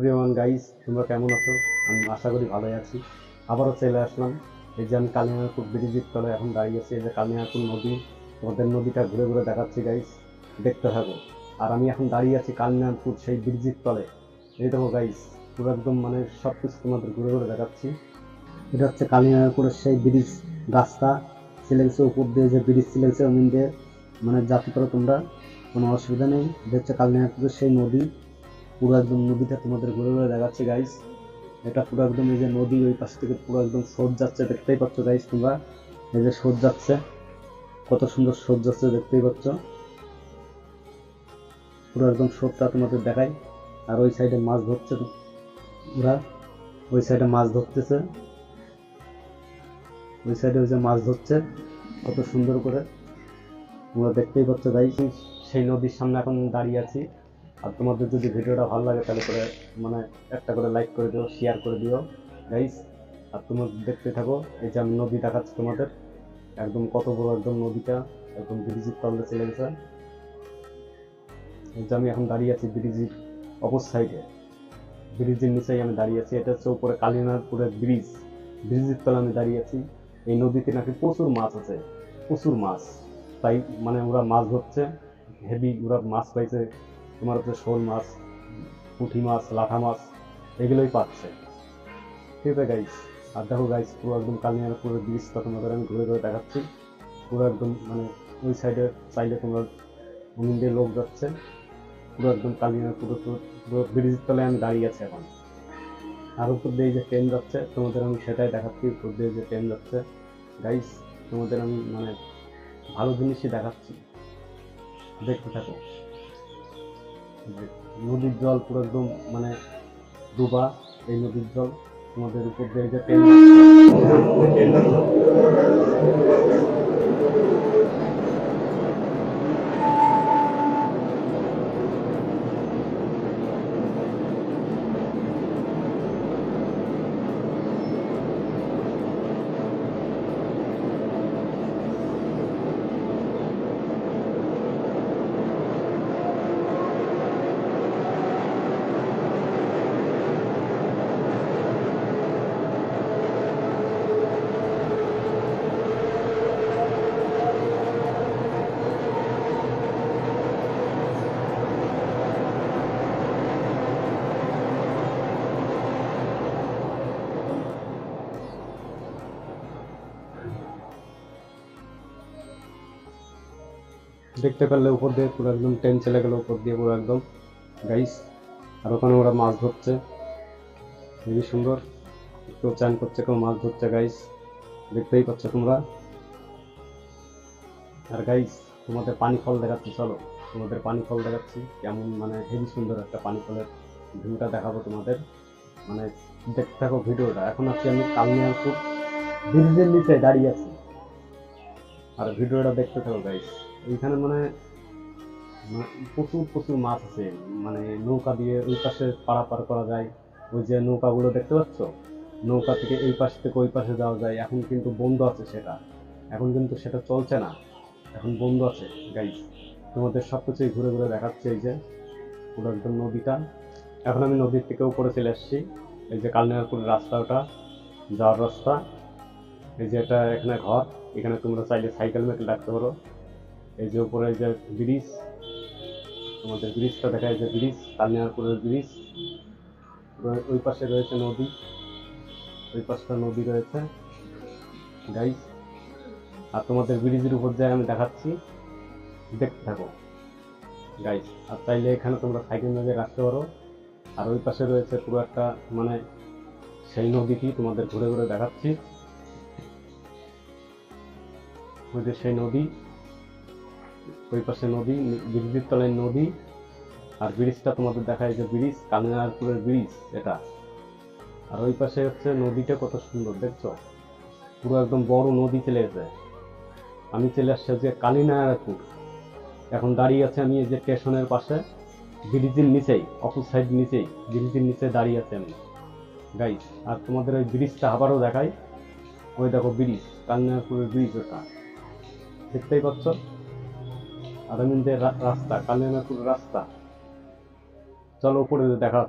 Everyone guys, তোমরা কেমন আছো? আমি আশা করি ভালোই আছি। আবারও চলে আসলাম। এই যে আমি কালিয়াপুর ব্রিজের তলে এখন দাঁড়িয়ে আছি। এই যে কালিয়াপুর নদী, তোমাদের নদীটা ঘুরে ঘুরে দেখাচ্ছি গাইস, দেখতে থাকো। আর আমি এখন দাঁড়িয়ে আছি কালিয়াপুর সেই ব্রিজের তলে। এই দেখো গাইস, পুরো একদম মানে সব কিছু তোমাদের ঘুরে ঘুরে দেখাচ্ছি। এটা হচ্ছে কালিয়াপুরের সেই ব্রিজ, রাস্তা সিলেন্সে উপর দিয়ে যে ব্রিজ সিলেন্সে ওমিন দিয়ে মানে যাত্রা করো তোমরা, কোনো অসুবিধা নেই। এটা হচ্ছে কালিয়াপুরের সেই নদী, পুরো একদম নদীটা তোমাদের ঘুরে ঘুরে দেখাচ্ছি গাইস। এটা পুরো একদম এই যে নদী, ওই পাশ থেকে পুরো একদম স্রোত যাচ্ছে, দেখতেই পাচ্ছ গাইস তোমরা। এই যে স্রোত যাচ্ছে, কত সুন্দর স্রোত যাচ্ছে দেখতেই পাচ্ছ। পুরো একদম স্রোতটা তোমাদের দেখাই। আর ওই সাইডে মাছ ধরছে ওরা, ওই সাইডে মাছ ধরতেছে, ওই সাইডে ওই যে মাছ ধরছে কত সুন্দর করে তোমরা দেখতেই পাচ্ছ গাইস। সেই নদীর সামনে এখন দাঁড়িয়ে আছি। আর তোমাদের যদি ভিডিওটা ভালো লাগে তাহলে করে মানে একটা করে লাইক করে দিও, শেয়ার করে দিও গাইস। আর তোমরা দেখতে থাকো। এই যে আমি নদী দেখাচ্ছি তোমাদের, একদম কত বড় একদম নদীটা, একদম ব্রিজের তলে চলে গেছে। এই যে আমি এখন দাঁড়িয়ে আছি ব্রিজের অপর সাইডে, ব্রিজের নিচেই আমি দাঁড়িয়ে আছি। এটা হচ্ছে উপরে কালিনাথপুরের ব্রিজ, ব্রিজের তলে আমি দাঁড়িয়ে আছি। এই নদীতে নাকি প্রচুর মাছ আছে, প্রচুর মাছ। তাই মানে ওরা মাছ ধরছে, হেভি ওরা মাছ পাইছে। তোমার হচ্ছে শোল মাছ, পুঁটি মাছ, লাঠা মাছ, এগুলোই পাচ্ছে। ঠিক আছে গাইস। আর দেখো গাইস, পুরো একদম কালিয়াপুরের ব্রিজটা তোমাদের আমি ঘুরে ঘুরে দেখাচ্ছি। পুরো একদম মানে ওই সাইডে চাইলে তোমরা দিয়ে লোক যাচ্ছে। পুরো একদম কালিয়াপুর পুরো ব্রিজের তলে আমি দাঁড়িয়ে আছি এখন। আর উপর দিয়ে যে ট্রেন যাচ্ছে তোমাদের আমি সেটাই দেখাচ্ছি। উপর দিয়ে যে ট্রেন যাচ্ছে গাইস, তোমাদের আমি মানে ভালো জিনিসই দেখাচ্ছি, দেখতে থাকো। নদীর জল পুরো একদম মানে ডুবা, এই নদীর জল তোমাদের উপর দিয়ে যে ট্রেন যাচ্ছে। দেখতে পারলে উপর দিয়ে পুরো একদম ট্রেন চলে গেল উপর দিয়ে পুরো একদম গাইস। আর ওখানে ওরা মাছ ধরছে, খুবই সুন্দর। কেউ চান করছে, কেউ মাছ ধরছে গাইস, দেখতেই পাচ্ছ তোমরা। আর গাইস, তোমাদের পানি ফল দেখাচ্ছি, চলো তোমাদের পানি ফল দেখাচ্ছি। কেমন মানে হেবি সুন্দর একটা পানি ফলের ভিউটা দেখাবো তোমাদের, মানে দেখতে থাকো ভিডিওটা। এখন আছি আমি কালিয়াপুর ব্রিজের নিচে দাঁড়িয়ে আছি, আর ভিডিওটা দেখতে থাকো গাইস। এইখানে মানে প্রচুর প্রচুর মাছ আছে, মানে নৌকা দিয়ে ওই পাশে পারাপার করা যায়। ওই যে নৌকাগুলো দেখতে পাচ্ছ, নৌকা থেকে এই পাশ থেকে ওই পাশে যাওয়া যায়। এখন কিন্তু বন্ধ আছে সেটা, এখন কিন্তু সেটা চলছে না, এখন বন্ধ আছে গাইস। তোমাদের সব কিছুই ঘুরে ঘুরে দেখাচ্ছে। এই যে পুরো একদম নদীটা, এখন আমি নদীর থেকে উপরে চলে আসছি। এই যে কালিয়াপুরের রাস্তা, ওটা যাওয়ার রাস্তা। এই যে এটা এখানে ঘর, এখানে তোমরা চাইলে সাইকেল মেকেল রাখতে পারো। এই যে উপরে এই যে ব্রিজ, তোমাদের ব্রিজটা দেখা যায়, যে ব্রিজ কালিয়াপুরের ব্রিজ। ওই পাশে রয়েছে নদী, ওই পাশটা নদী রয়েছে গাইস। আর তোমাদের ব্রিজের উপর যায় আমি দেখাচ্ছি, দেখতে থাকো গাইস। আর চাইলে এখানে তোমরা সাইকেল মেকে রাখতে পারো। আর ওই পাশে রয়েছে পুরো একটা মানে সেই নদীটি তোমাদের ঘুরে ঘুরে দেখাচ্ছি। ওই যে সেই নদী, ওই পাশে নদী, ব্রিজের তলায় নদী। আর ব্রিজটা তোমাদের দেখায়, যে ব্রিজ কালিয়াপুরের ব্রিজ এটা। আর ওই পাশে হচ্ছে নদীটা, কত সুন্দর দেখছো, পুরো একদম বড় নদী চলে গেছে। আমি চলে আসছি যে কালিনাপুর, এখন দাঁড়িয়ে আছে আমি এই যে স্টেশনের পাশে, ব্রিজের নিচেই, অপর সাইড নিচেই, ব্রিজের নিচে দাঁড়িয়ে আছে আমি গাইস। আর তোমাদের ওই ব্রিজটা আবারও দেখাই, ওই দেখো ব্রিজ, কালিনাপুরের ব্রিজ ওটা, দেখতেই পাচ্ছ। আর আমি রাস্তা, কালিনাপুর রাস্তা। চলো উপরে দেখা।